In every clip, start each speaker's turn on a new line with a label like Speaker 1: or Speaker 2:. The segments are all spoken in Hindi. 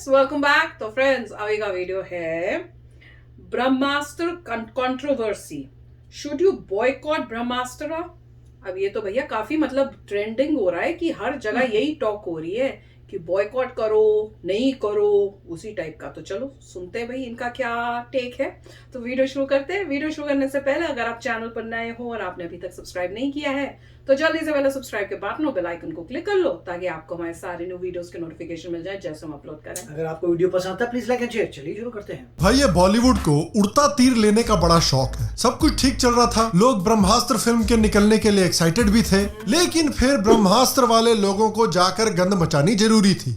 Speaker 1: Welcome back. तो फ्रेंड्स, अभी का वीडियो है ब्रह्मास्त्र कंट्रोवर्सी। शुड यू बॉयकॉट ब्रह्मास्त्र? अब ये तो भैया काफी ट्रेंडिंग हो रहा है कि हर जगह यही टॉक हो रही है कि बॉयकॉट करो नहीं करो, उसी टाइप का। तो चलो सुनते हैं भाई इनका क्या टेक है। तो वीडियो शुरू करते हैं। वीडियो शुरू करने से पहले अगर आप चैनल पर नए हो और आपने अभी तक सब्सक्राइब नहीं किया है तो जल्दी से पहले सब्सक्राइब के बटन और बेल आइकन को क्लिक कर लो ताकि आपको हमारे सारे न्यू वीडियोस के नोटिफिकेशन मिल जाए जैसे हम अपलोड करें।
Speaker 2: अगर आपको वीडियो पसंद आता है प्लीज लाइक एंड शेयर। चलिए शुरू करते हैं।
Speaker 3: भाई ये बॉलीवुड को उड़ता तीर लेने का बड़ा शौक है। सब कुछ ठीक चल रहा था, लोग ब्रह्मास्त्र फिल्म के निकलने के लिए एक्साइटेड भी थे, लेकिन फिर ब्रह्मास्त्र वाले लोगों को जाकर गंद मचानी जरूरी थी।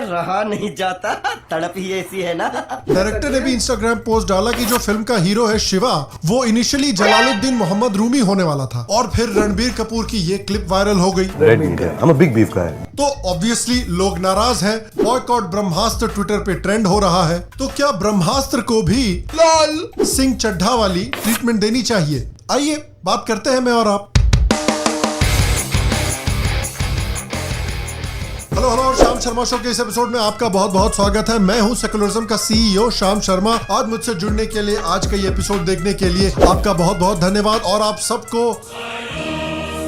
Speaker 4: रहा नहीं जाता, तड़प ही ऐसी है ना।
Speaker 3: डायरेक्टर ने भी इंस्टाग्राम पोस्ट डाला कि जो फिल्म का हीरो है शिवा, वो इनिशियली जलालुद्दीन मोहम्मद रूमी होने वाला था और फिर रणबीर कपूर की ये क्लिप वायरल हो गई।
Speaker 5: रेड मीट है, I'm a big beef guy।
Speaker 3: तो ऑब्वियसली लोग नाराज हैं। बॉयकॉट ब्रह्मास्त्र ट्विटर पे ट्रेंड हो रहा है। तो क्या ब्रह्मास्त्र को भी लाल सिंह चड्ढा वाली ट्रीटमेंट देनी चाहिए? आइए बात करते हैं मैं और आप। हेलो श्याम शर्मा शो के इस एपिसोड में आपका बहुत बहुत स्वागत है। मैं हूं सेकुलरिज्म का सीईओ श्याम शर्मा। आज मुझसे जुड़ने के लिए, आज का ये एपिसोड देखने के लिए आपका बहुत बहुत धन्यवाद और आप सबको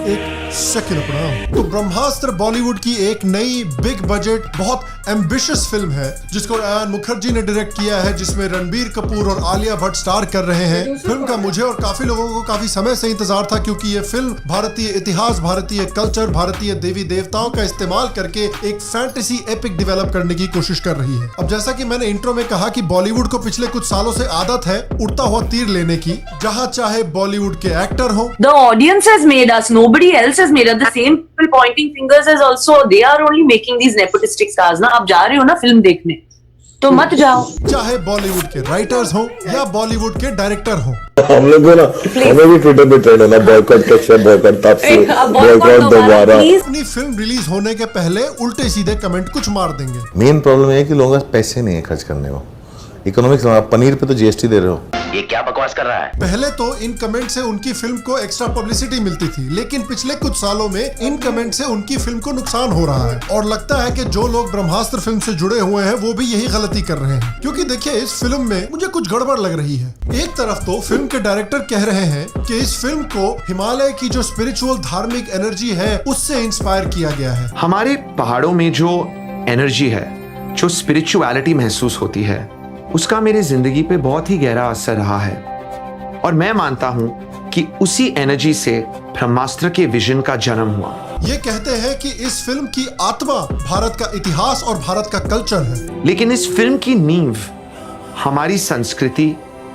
Speaker 3: एक सेकंड प्रणाम। तो ब्रह्मास्त्र बॉलीवुड की एक नई बिग बजट बहुत एम्बिशियस फिल्म है जिसको अयान मुखर्जी ने डायरेक्ट किया है, जिसमें रणबीर कपूर और आलिया भट्ट स्टार कर रहे हैं। फिल्म का मुझे और काफी लोगों को काफी समय से इंतजार था क्योंकि ये फिल्म भारतीय इतिहास, भारतीय कल्चर, भारतीय देवी देवताओं का इस्तेमाल करके एक फैंटेसी एपिक डेवलप करने की कोशिश कर रही है। अब जैसा कि मैंने इंट्रो में कहा कि बॉलीवुड को पिछले कुछ सालों से आदत है उड़ता हुआ तीर लेने की, जहाँ चाहे बॉलीवुड के एक्टर हो।
Speaker 6: The audience has made us. Nobody else has made us. The same people pointing fingers as also they are only making these nepotistic stars. ना आप जा रहे हो ना फिल्म देखने, तो मत जाओ।
Speaker 3: चाहे बॉलीवुड के राइटर्स हो या बॉलीवुड के डायरेक्टर हो।
Speaker 5: हम लोग ना हमें भी ट्विटर पे ट्रेंड होना, बॉयकॉट कैसे, बॉयकॉट तब से, बॉयकॉट दोबारा।
Speaker 3: अपनी फिल्म रिलीज होने के पहले उल्टे सीधे कमेंट कुछ मार देंगे।
Speaker 5: मेन प्रॉब्लम है कि लोगों के पैसे नहीं है खर्च करने को। इकोनॉमिक्स, पनीर पे तो जीएसटी दे रहे हो।
Speaker 4: ये क्या बकवास कर रहा है?
Speaker 3: पहले तो इन कमेंट से उनकी फिल्म को एक्स्ट्रा पब्लिसिटी मिलती थी, लेकिन पिछले कुछ सालों में इन कमेंट से उनकी फिल्म को नुकसान हो रहा है और लगता है कि जो लोग ब्रह्मास्त्र फिल्म से जुड़े हुए हैं वो भी यही गलती कर रहे हैं। क्योंकि देखिए, इस फिल्म में मुझे कुछ गड़बड़ लग रही है। एक तरफ तो फिल्म के डायरेक्टर कह रहे हैं कि इस फिल्म को हिमालय की जो स्पिरिचुअल धार्मिक एनर्जी है उससे इंस्पायर किया गया है।
Speaker 7: हमारे पहाड़ों में जो एनर्जी है, जो स्पिरिचुअलिटी महसूस होती है, उसका मेरी जिंदगी पे बहुत ही गहरा असर रहा है और मैं मानता हूं कि उसी एनर्जी से ब्रह्मास्त्र के विजन का जन्म हुआ।
Speaker 3: ये कहते हैं कि इस फिल्म की आत्मा भारत का इतिहास और भारत का कल्चर है,
Speaker 7: लेकिन इस फिल्म की नींव हमारी संस्कृति,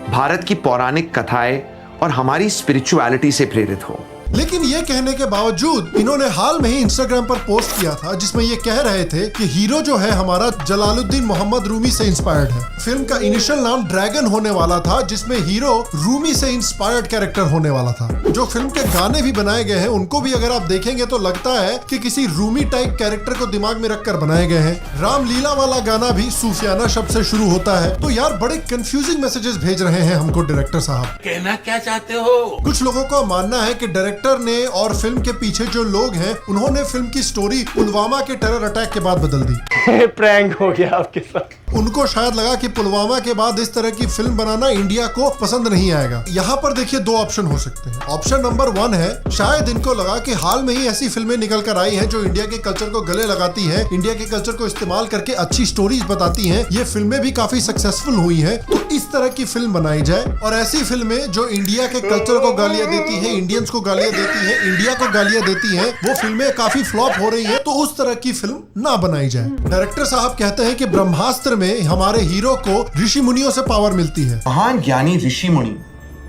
Speaker 7: भारत की पौराणिक कथाएं और हमारी स्पिरिचुअलिटी से प्रेरित हो।
Speaker 3: लेकिन ये कहने के बावजूद इन्होंने हाल में ही इंस्टाग्राम पर पोस्ट किया था जिसमें ये कह रहे थे कि हीरो जो है हमारा जलालुद्दीन मोहम्मद रूमी से इंस्पायर्ड है। फिल्म का इनिशियल नाम ड्रैगन होने वाला था, जिसमें हीरो रूमी से इंस्पायर्ड कैरेक्टर होने वाला था। जो फिल्म के गाने भी बनाए गए हैं उनको भी अगर आप देखेंगे तो लगता है कि किसी रूमी टाइप कैरेक्टर को दिमाग में रखकर बनाए गए हैं। रामलीला वाला गाना भी सूफियाना शब्द से शुरू होता है। तो यार बड़े कंफ्यूजिंग मैसेजेस भेज रहे हैं हमको डायरेक्टर साहब।
Speaker 8: कहना क्या चाहते हो?
Speaker 3: कुछ लोगों का मानना है कि डायरेक्टर ने और फिल्म के पीछे जो लोग हैं उन्होंने फिल्म की स्टोरी पुलवामा के टेरर अटैक के बाद बदल दी।
Speaker 2: प्रैंक हो गया आपके साथ।
Speaker 3: उनको शायद लगा कि पुलवामा के बाद इस तरह की फिल्म बनाना इंडिया को पसंद नहीं आएगा। यहाँ पर देखिए दो ऑप्शन हो सकते हैं। ऑप्शन नंबर 1 है, शायद इनको लगा कि हाल में ही ऐसी फिल्में निकल कर आई हैं जो इंडिया के कल्चर को गले लगाती हैं, इंडिया के कल्चर को इस्तेमाल करके अच्छी स्टोरीज बताती हैं, ये फिल्में भी काफी सक्सेसफुल हुई हैं, तो इस तरह की फिल्म बनाई जाए। और ऐसी फिल्में जो इंडिया के कल्चर को गालियां देती है, इंडियंस को गालियां देती है, इंडिया को गालियां देती है, वो फिल्में काफी फ्लॉप हो रही है, तो उस तरह की फिल्म ना बनाई जाए। डायरेक्टर साहब कहते हैं कि ब्रह्मास्त्र में हमारे हीरो को ऋषि मुनियों से पावर मिलती है।
Speaker 7: महान ज्ञानी ऋषि मुनि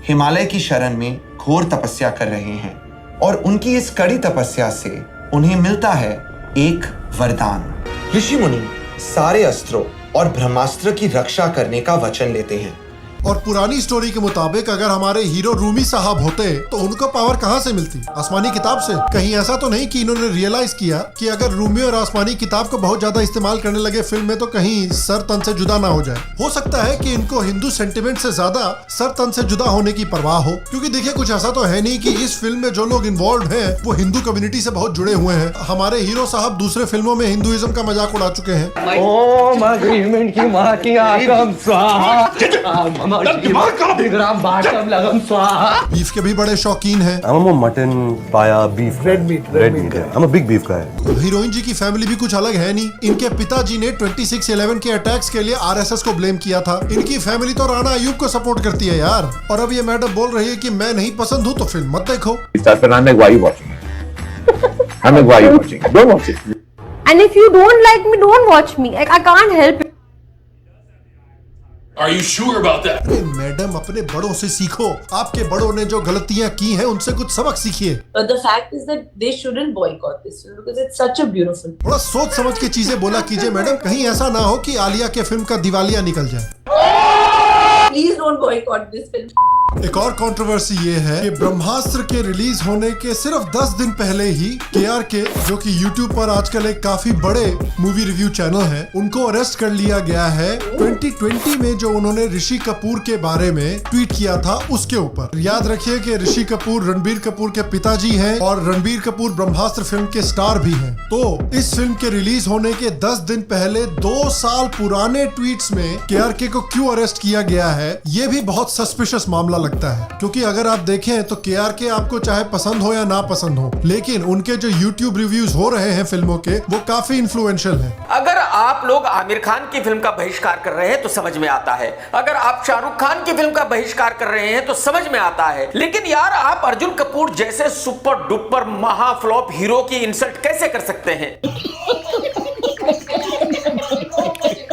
Speaker 7: हिमालय की शरण में घोर तपस्या कर रहे हैं और उनकी इस कड़ी तपस्या से उन्हें मिलता है एक वरदान। ऋषि मुनि सारे अस्त्रों और ब्रह्मास्त्र की रक्षा करने का वचन लेते हैं
Speaker 3: और पुरानी स्टोरी के मुताबिक अगर हमारे हीरो रूमी साहब होते तो उनको पावर कहाँ से मिलती? आसमानी किताब से? कहीं ऐसा तो नहीं कि इन्होंने रियलाइज किया कि अगर रूमी और आसमानी किताब को बहुत ज्यादा इस्तेमाल करने लगे फिल्म में तो कहीं सर तन से जुदा ना हो जाए। हो सकता है कि इनको हिंदू सेंटिमेंट से ज्यादा सर तन से जुदा होने की परवाह हो, क्योंकि देखिए कुछ ऐसा तो है नहीं कि इस फिल्म में जो लोग इन्वॉल्व हैं वो हिंदू कम्युनिटी से बहुत जुड़े हुए हैं। हमारे हीरो साहब दूसरे फिल्मों में हिंदुइज्म का मजाक उड़ा चुके हैं।
Speaker 4: ओम अग्रीमेंट की माँ की आकम स्वाहा, दिग्राम बाटम लगम स्वाहा।
Speaker 3: बीफ के भी बड़े शौकीन हैं।
Speaker 8: I'm a mutton, paya, beef. Red meat. I'm a big beef guy.
Speaker 3: Heroine जी की फैमिली भी कुछ अलग है नहीं। इनके पिताजी ने 26/11 के अटैक्स के लिए आरएसएस को ब्लेम किया था। इनकी फैमिली तो राणा अयूब को सपोर्ट करती है यार। और अब ये मैडम बोल रही है कि मैं नहीं पसंद हूँ तो फिल्म मत देखो।
Speaker 5: Don't watch it.
Speaker 9: And if you don't like me, don't watch me. I can't help it.
Speaker 10: Are you sure about that?
Speaker 3: अरे मैडम अपने बड़ों से सीखो। आपके बड़ों ने जो गलतियाँ की हैं उनसे कुछ सबक सीखिए।
Speaker 6: But the fact is that they shouldn't boycott this film because it's such a beautiful.
Speaker 3: थोड़ा सोच समझ के चीजें बोला कीजिए मैडम, कहीं ऐसा ना हो कि आलिया के फिल्म का दिवालिया निकल जाए।
Speaker 6: Please don't boycott this film.
Speaker 3: एक और कंट्रोवर्सी ये है कि ब्रह्मास्त्र के रिलीज होने के सिर्फ 10 दिन पहले ही KRK, जो कि YouTube पर आजकल एक काफी बड़े मूवी रिव्यू चैनल है, उनको अरेस्ट कर लिया गया है 2020 में जो उन्होंने ऋषि कपूर के बारे में ट्वीट किया था उसके ऊपर। याद रखिए कि ऋषि कपूर रणबीर कपूर के पिताजी हैं और रणबीर कपूर ब्रह्मास्त्र फिल्म के स्टार भी हैं। तो इस फिल्म के रिलीज होने के 10 दिन पहले 2 साल पुराने ट्वीट्स में KRK को क्यों अरेस्ट किया गया है, ये भी बहुत सस्पिशियस मामला लगता है। क्योंकि अगर आप देखें तो KRK आपको चाहे पसंद हो या ना पसंद हो, लेकिन उनके जो YouTube रिव्यूज हो रहे हैं फिल्मों के वो काफी इन्फ्लुएंशियल हैं।
Speaker 11: अगर आप लोग आमिर खान की फिल्म का बहिष्कार कर रहे हैं तो समझ में आता है, अगर आप शाहरुख खान की फिल्म का बहिष्कार कर रहे हैं तो समझ में आता है, लेकिन यार आप अर्जुन कपूर जैसे सुपर डुपर महाफ्लॉप हीरो की इंसल्ट कैसे कर सकते हैं?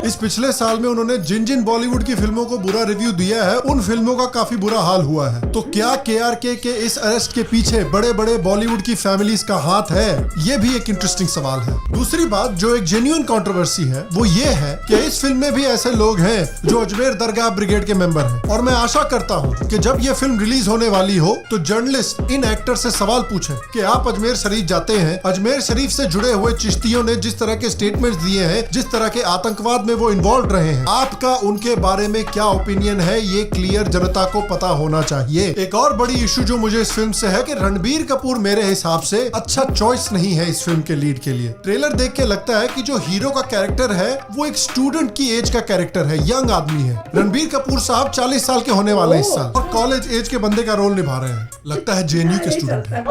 Speaker 3: इस पिछले साल में उन्होंने जिन जिन बॉलीवुड की फिल्मों को बुरा रिव्यू दिया है उन फिल्मों का काफी बुरा हाल हुआ है। तो क्या KRK के इस अरेस्ट के पीछे बड़े बड़े बॉलीवुड की फैमिलीज का हाथ है? ये भी एक इंटरेस्टिंग सवाल है। दूसरी बात जो एक जेन्युइन कंट्रोवर्सी है वो ये है कि इस फिल्म में भी ऐसे लोग हैं जो अजमेर दरगाह ब्रिगेड के मेंबर हैं, और मैं आशा करता हूँ कि जब ये फिल्म रिलीज होने वाली हो तो जर्नलिस्ट इन एक्टर से सवाल पूछें कि आप अजमेर शरीफ जाते हैं, अजमेर शरीफ से जुड़े हुए चिश्तियों ने जिस तरह के स्टेटमेंट्स दिए हैं, जिस तरह के आतंकवाद में वो इन्वॉल्व रहे हैं, आपका उनके बारे में क्या ओपिनियन है, ये क्लियर जनता को पता होना चाहिए। एक और बड़ी इशू जो मुझे इस फिल्म से है कि रणबीर कपूर मेरे हिसाब से अच्छा चॉइस नहीं है इस फिल्म के लीड के लिए। ट्रेलर देख के लगता है कि जो हीरो का कैरेक्टर है वो एक स्टूडेंट की एज का कैरेक्टर है, यंग आदमी है। रणबीर कपूर साहब 40 साल के होने वाले इस साल और कॉलेज एज के बंदे का रोल निभा रहे हैं, लगता है JNU के स्टूडेंट है।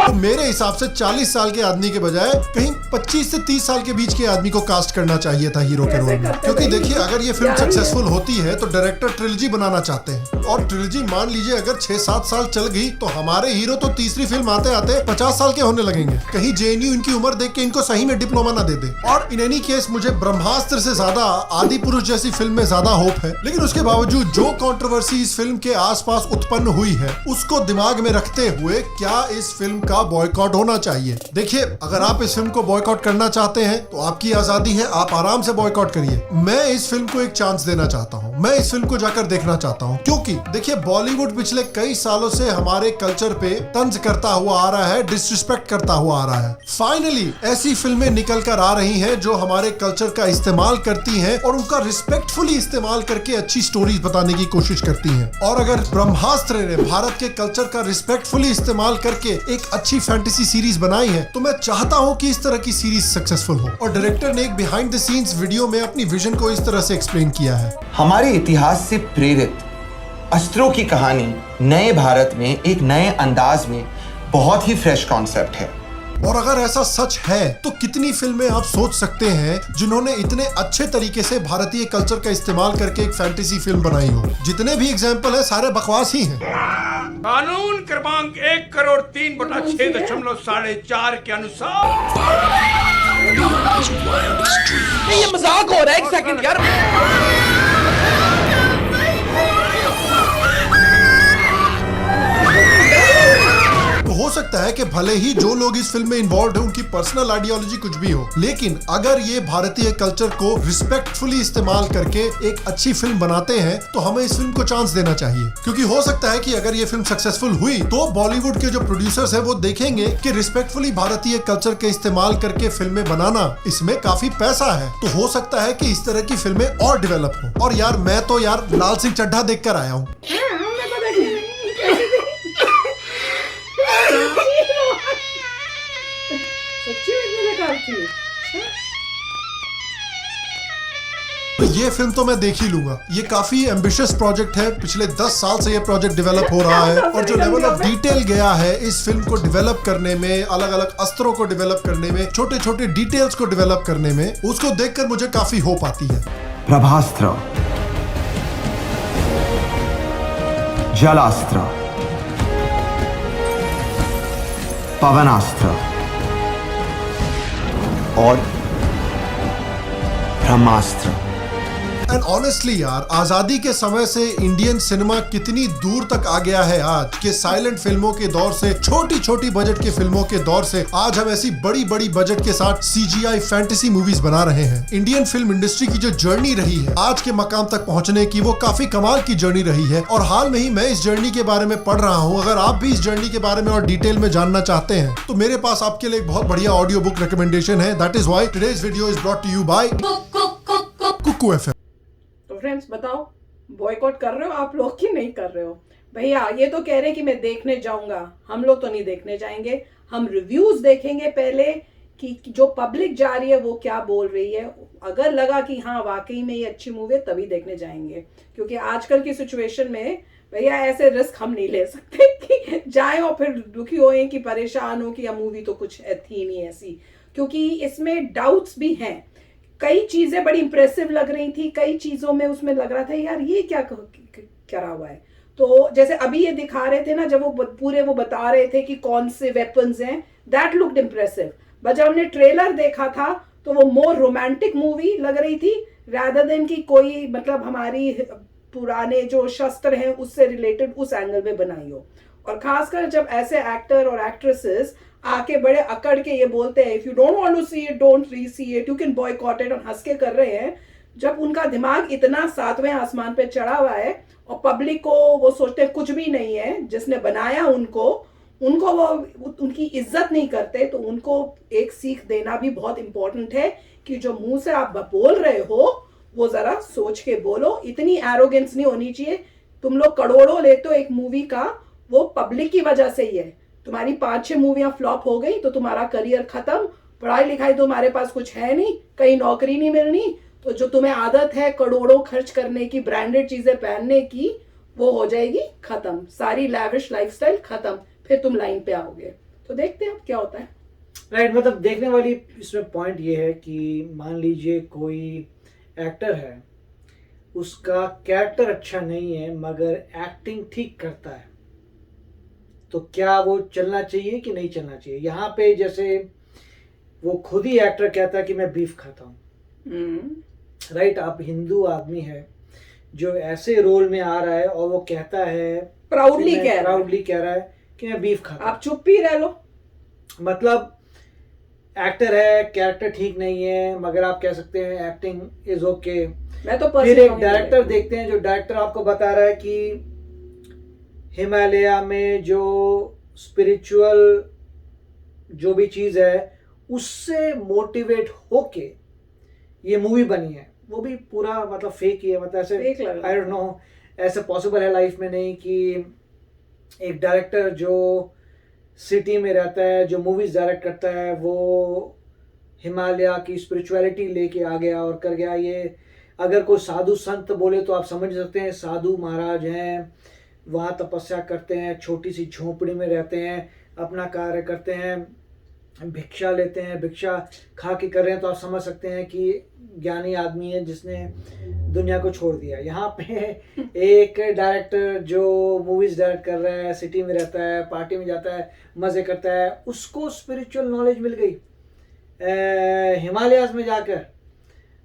Speaker 3: तो मेरे हिसाब से 40 साल के आदमी के बजाय कहीं 25 से 30 साल के बीच के आदमी को कास्ट करना चाहिए था हीरो के रोल में। क्योंकि देखिए अगर ये फिल्म सक्सेसफुल होती है तो डायरेक्टर ट्रिलॉजी बनाना चाहते हैं, और ट्रिलॉजी मान लीजिए अगर 6-7 साल चल गई तो हमारे हीरो तो तीसरी फिल्म आते आते 50 साल के होने लगेंगे। कहीं JNU इनकी उम्र देख के इनको सही में डिप्लोमा ना दे दे। और इन एनी केस मुझे ब्रह्मास्त्र से ज्यादा आदि पुरुष जैसी फिल्म में ज्यादा होप है, लेकिन उसके बावजूद जो कंट्रोवर्सी इस फिल्म के आसपास उत्पन्न हुई है उसको दिमाग में रखते हुए क्या इस फिल्म का बॉयकॉट होना चाहिए? देखिए अगर आप इस फिल्म को बॉयकॉट करना चाहते हैं तो आपकी आजादी है, आप आराम से बॉयकॉट करिए। मैं इस फिल्म को एक चांस देना चाहता हूं, मैं इस फिल्म को जाकर देखना चाहता हूं, क्योंकि देखिए बॉलीवुड पिछले कई सालों से हमारे कल्चर पे तंज करता हुआ आ रहा है, डिसरिस्पेक्ट करता हुआ आ रहा है। फाइनली ऐसी फिल्में निकल कर आ रही हैं जो हमारे कल्चर का इस्तेमाल करती हैं और उनका रिस्पेक्टफुली इस्तेमाल करके अच्छी स्टोरीज बताने की कोशिश करती हैं। और अगर ब्रह्मास्त्र ने भारत के कल्चर का रिस्पेक्टफुली इस्तेमाल करके एक अच्छी फैंटेसी सीरीज बनाई है तो मैं चाहता हूं कि इस तरह की सीरीज सक्सेसफुल हो। और डायरेक्टर ने एक बिहाइंड द सीन्स वीडियो में अपनी विजन को इस तरह से एक्सप्लेन किया है।
Speaker 7: हमारे इतिहास से प्रेरित अस्त्रों की कहानी नए भारत में एक नए अंदाज में बहुत ही फ्रेश कॉन्सेप्ट है।
Speaker 3: और अगर ऐसा सच है तो कितनी फिल्में आप सोच सकते हैं जिन्होंने इतने अच्छे तरीके से भारतीय कल्चर का इस्तेमाल करके एक फैंटेसी फिल्म बनाई हो? जितने भी एग्जाम्पल है सारे बकवास ही हैं।
Speaker 10: कानून क्रमांक 1,03/6.4 के अनुसार
Speaker 11: ये मजाक हो रहा है, एक सेकंड यार।
Speaker 3: तो हो सकता है कि भले ही जो लोग इस फिल्म में इन्वॉल्व है उनकी पर्सनल आइडियोलॉजी कुछ भी हो, लेकिन अगर ये भारतीय कल्चर को रिस्पेक्टफुली इस्तेमाल करके एक अच्छी फिल्म बनाते हैं तो हमें इस फिल्म को चांस देना चाहिए। क्योंकि हो सकता है कि अगर ये फिल्म सक्सेसफुल हुई तो बॉलीवुड के जो प्रोड्यूसर्स हैं वो देखेंगे कि रिस्पेक्टफुली भारतीय कल्चर के इस्तेमाल करके फिल्में बनाना इसमें काफी पैसा है, तो हो सकता है कि इस तरह की फिल्में और डेवलप हो। और यार मैं तो यार लाल सिंह चड्ढा देखकर आया हूँ। तो ये फिल्म तो मैं देख ही लूंगा। ये काफी एम्बिशियस प्रोजेक्ट है, पिछले 10 साल से ये प्रोजेक्ट डेवलप हो रहा है और जो लेवल ऑफ डिटेल गया है इस फिल्म को डेवलप करने में, अलग अलग अस्त्रों को डेवलप करने में, छोटे छोटे डिटेल्स को डेवलप करने में, उसको देखकर मुझे काफी होप आती है।
Speaker 7: प्रभास्त्र, जलास्त्र, पवनास्त्र और ब्रह्मास्त्र।
Speaker 3: एंड ऑनेस्टली यार, आजादी के समय से इंडियन सिनेमा कितनी दूर तक आ गया है आज के साइलेंट फिल्मों के दौर से, छोटी छोटी बजट के फिल्मों के दौर से आज हम ऐसी बड़ी बड़ी बजट के साथ CGI फैंटेसी मूवीज बना रहे हैं। इंडियन फिल्म इंडस्ट्री की जो जर्नी रही है आज के मकाम तक पहुंचने की, वो काफी कमाल की जर्नी रही है। और हाल में ही मैं इस जर्नी के बारे में पढ़ रहा हूँ। अगर आप भी इस जर्नी के बारे में और डिटेल में जानना चाहते हैं तो मेरे पास आपके लिए एक बहुत बढ़िया ऑडियो बुक रिकमेंडेशन है। That is why today's video is brought to you by Kuku FM।
Speaker 1: तो फ्रेंड्स बताओ, बॉयकॉट कर रहे हो आप लोग कि नहीं कर रहे हो? भैया ये तो कह रहे हैं कि मैं देखने जाऊंगा, हम लोग तो नहीं देखने जाएंगे। हम रिव्यूज देखेंगे पहले कि जो पब्लिक जा रही है वो क्या बोल रही है। अगर लगा कि हाँ वाकई में ये अच्छी मूवी है तभी देखने जाएंगे, क्योंकि आजकल की सिचुएशन में भैया ऐसे रिस्क हम नहीं ले सकते कि जाए और फिर दुखी होए कि परेशान हो कि यह मूवी तो कुछ थी नहीं ऐसी, क्योंकि इसमें डाउट्स भी हैं। कई चीजें बड़ी इंप्रेसिव लग रही थी, कई चीजों में उसमें लग रहा था यार ये क्या करा हुआ है। तो जैसे अभी ये दिखा रहे थे ना, जब वो बता रहे थे कि कौन से वेपन्स हैं, दैट लुक्ड इंप्रेसिव। बट जब हमने ट्रेलर देखा था तो वो मोर रोमांटिक मूवी लग रही थी रादर देन कि कोई मतलब हमारी पुराने जो शस्त्र हैं उससे रिलेटेड उस एंगल में बनाई हो। और खासकर जब ऐसे एक्टर और एक्ट्रेसेस आके बड़े अकड़ के ये बोलते हैं if you don't want to see it don't see it, you can boycott it, और हंस के कर रहे हैं, जब उनका दिमाग इतना 7वें आसमान पे चढ़ा हुआ है और पब्लिक को वो सोचते हैं कुछ भी नहीं है, जिसने बनाया उनको वो उनकी इज्जत नहीं करते, तो उनको एक सीख देना भी बहुत इंपॉर्टेंट है कि जो मुंह से आप बोल रहे हो वो जरा सोच के बोलो। इतनी एरोगेंस नहीं होनी चाहिए। तुम लोग करोड़ों लेते हो एक मूवी का, वो पब्लिक की वजह से ही है। तुम्हारी 5-6 मूवियां फ्लॉप हो गई तो तुम्हारा करियर खत्म, पढ़ाई लिखाई तुम्हारे पास कुछ है नहीं, कहीं नौकरी नहीं मिलनी, तो जो तुम्हें आदत है करोड़ों खर्च करने की, ब्रांडेड चीजें पहनने की, वो हो जाएगी खत्म, सारी लैविश लाइफस्टाइल खत्म, फिर तुम लाइन पे आओगे। तो देखते हैं अब क्या होता है।
Speaker 2: राइट, मतलब देखने वाली इसमें पॉइंट ये है कि मान लीजिए कोई एक्टर है, उसका कैरेक्टर अच्छा नहीं है मगर एक्टिंग ठीक करता है, तो क्या वो चलना चाहिए कि नहीं चलना चाहिए? यहाँ पे जैसे वो खुद ही एक्टर कहता है कि मैं बीफ खाता हूँ, राइट। आप हिंदू आदमी है जो ऐसे रोल में आ रहा है और वो कहता है प्राउडली कह रहा है कि मैं बीफ खाता हूँ,
Speaker 1: आप चुप ही रह लो।
Speaker 2: मतलब एक्टर है, कैरेक्टर ठीक नहीं है, मगर आप कह सकते हैं एक्टिंग इज ओके।
Speaker 1: मैं तो
Speaker 2: फिर एक डायरेक्टर देखते हैं, जो डायरेक्टर आपको बता रहा है कि हिमालय में जो स्पिरिचुअल जो भी चीज़ है उससे मोटिवेट होके ये मूवी बनी है, वो भी पूरा मतलब फेक ही है। मतलब ऐसे आई डोंट नो, ऐसे पॉसिबल है लाइफ में नहीं कि एक डायरेक्टर जो सिटी में रहता है, जो मूवीज डायरेक्ट करता है, वो हिमालय की स्पिरिचुअलिटी लेके आ गया और कर गया। ये अगर कोई साधु संत बोले तो आप समझ सकते हैं, साधु महाराज हैं, वहाँ तपस्या करते हैं, छोटी सी झोपड़ी में रहते हैं, अपना कार्य करते हैं, भिक्षा लेते हैं, भिक्षा खा के कर रहे हैं, तो आप समझ सकते हैं कि ज्ञानी आदमी है जिसने दुनिया को छोड़ दिया। यहाँ पे एक डायरेक्टर जो मूवीज डायरेक्ट कर रहा है, सिटी में रहता है, पार्टी में जाता है, मज़े करता है, उसको स्पिरिचुअल नॉलेज मिल गई हिमालयाज में जाकर,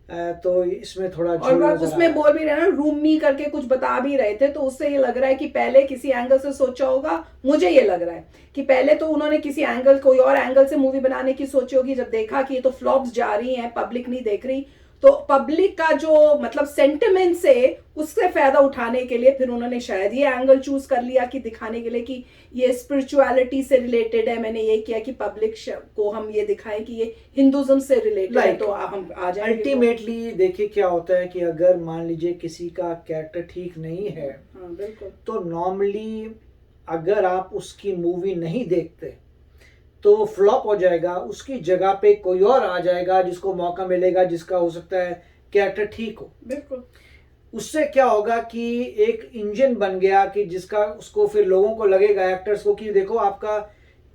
Speaker 2: तो इसमें थोड़ा
Speaker 1: और
Speaker 2: झूठ
Speaker 1: आप
Speaker 2: नजर आ
Speaker 1: उसमें
Speaker 2: रहा है।
Speaker 1: बोल भी रहे ना, रूमी करके कुछ बता भी रहे थे, तो उससे ये लग रहा है कि पहले किसी एंगल से सोचा होगा। मुझे ये लग रहा है कि पहले तो उन्होंने किसी एंगल, कोई और एंगल से मूवी बनाने की सोची होगी। जब देखा कि ये तो फ्लॉप्स जा रही हैं, पब्लिक नहीं देख रही, तो पब्लिक का जो मतलब सेंटिमेंट से उससे फायदा उठाने के लिए फिर उन्होंने शायद ये एंगल चूज कर लिया कि दिखाने के लिए कि ये स्पिरिचुअलिटी से रिलेटेड है। मैंने ये किया कि पब्लिक को हम ये दिखाएं कि ये हिंदुज्म से रिलेटेड है, तो हम आ जाएंगे।
Speaker 2: अल्टीमेटली देखिए क्या होता है कि अगर मान लीजिए किसी का कैरेक्टर ठीक नहीं है,
Speaker 1: हाँ बिल्कुल,
Speaker 2: तो नॉर्मली अगर आप उसकी मूवी नहीं देखते तो फ्लॉप हो जाएगा। उसकी जगह पे कोई और आ जाएगा जिसको मौका मिलेगा, जिसका हो सकता है कैरेक्टर ठीक हो।
Speaker 1: बिल्कुल।
Speaker 2: उससे क्या होगा कि एक इंजन बन गया कि जिसका उसको फिर लोगों को लगेगा, एक्टर्स को, कि देखो आपका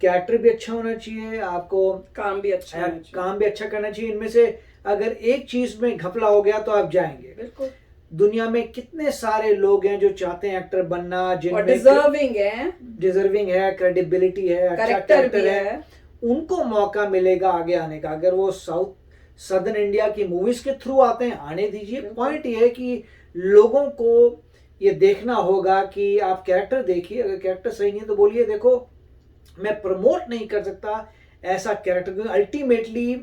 Speaker 2: कैरेक्टर भी अच्छा होना चाहिए, आपको
Speaker 1: काम भी अच्छा
Speaker 2: करना चाहिए। इनमें से अगर एक चीज में घपला हो गया तो आप जाएंगे।
Speaker 1: बिल्कुल।
Speaker 2: दुनिया में कितने सारे लोग हैं जो चाहते हैं एक्टर बनना, जिनमें डिजर्विंग है, क्रेडिबिलिटी है, अच्छा कैरेक्टर है, उनको मौका मिलेगा आगे आने का। अगर वो सदर्न इंडिया की मूवीज के थ्रू आते हैं, आने दीजिए। पॉइंट ये है कि लोगों को ये देखना होगा कि आप कैरेक्टर देखिए, अगर कैरेक्टर सही नहीं है तो बोलिए देखो मैं प्रमोट नहीं कर सकता ऐसा कैरेक्टर, क्योंकि अल्टीमेटली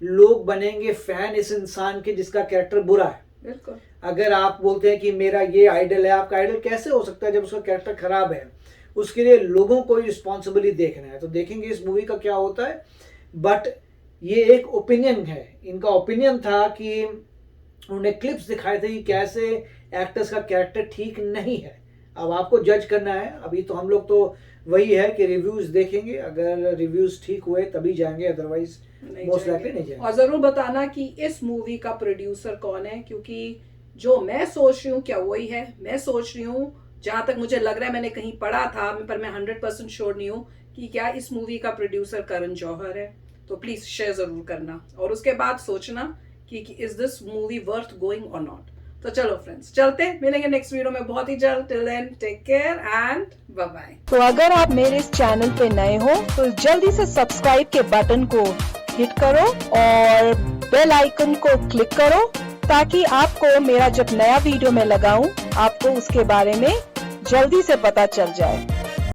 Speaker 2: लोग बनेंगे फैन इस इंसान के जिसका कैरेक्टर बुरा है।
Speaker 1: बिल्कुल।
Speaker 2: अगर आप बोलते हैं कि मेरा ये आइडल है, आपका आइडल कैसे हो सकता है जब उसका कैरेक्टर खराब है? उसके लिए लोगों को रिस्पॉन्सिबली देखना है। तो देखेंगे इस मूवी का क्या होता है, बट ये एक ओपिनियन है। इनका ओपिनियन था कि उन्होंने क्लिप्स दिखाए थे कि कैसे एक्टर्स का कैरेक्टर ठीक नहीं है। अब आपको जज करना है। अभी तो हम लोग तो वही है कि रिव्यूज देखेंगे, अगर रिव्यूज ठीक हुए तभी जाएंगे, अदरवाइज मोस्ट लाइकली नहीं जाएंगे।
Speaker 1: और जरूर बताना कि इस मूवी का प्रोड्यूसर कौन है, क्योंकि जो मैं सोच रही हूँ क्या वही है। मैं सोच रही हूँ, जहां तक मुझे लग रहा है, मैंने कहीं पढ़ा था पर मैं 100% श्योर नहीं हूँ कि क्या इस मूवी का प्रोड्यूसर करण जौहर है। तो प्लीज शेयर जरूर करना और उसके बाद सोचना कि is this movie worth going और नॉट। तो चलो फ्रेंड्स, चलते मिलेंगे नेक्स्ट वीडियो में बहुत ही जल्द। Till then take care and bye bye.
Speaker 12: तो अगर आप मेरे इस चैनल पे नए हो तो जल्दी से सब्सक्राइब के बटन को हिट करो और बेल आइकन को क्लिक करो, ताकि आपको मेरा जब नया वीडियो मैं लगाऊं आपको उसके बारे में जल्दी से पता चल जाए।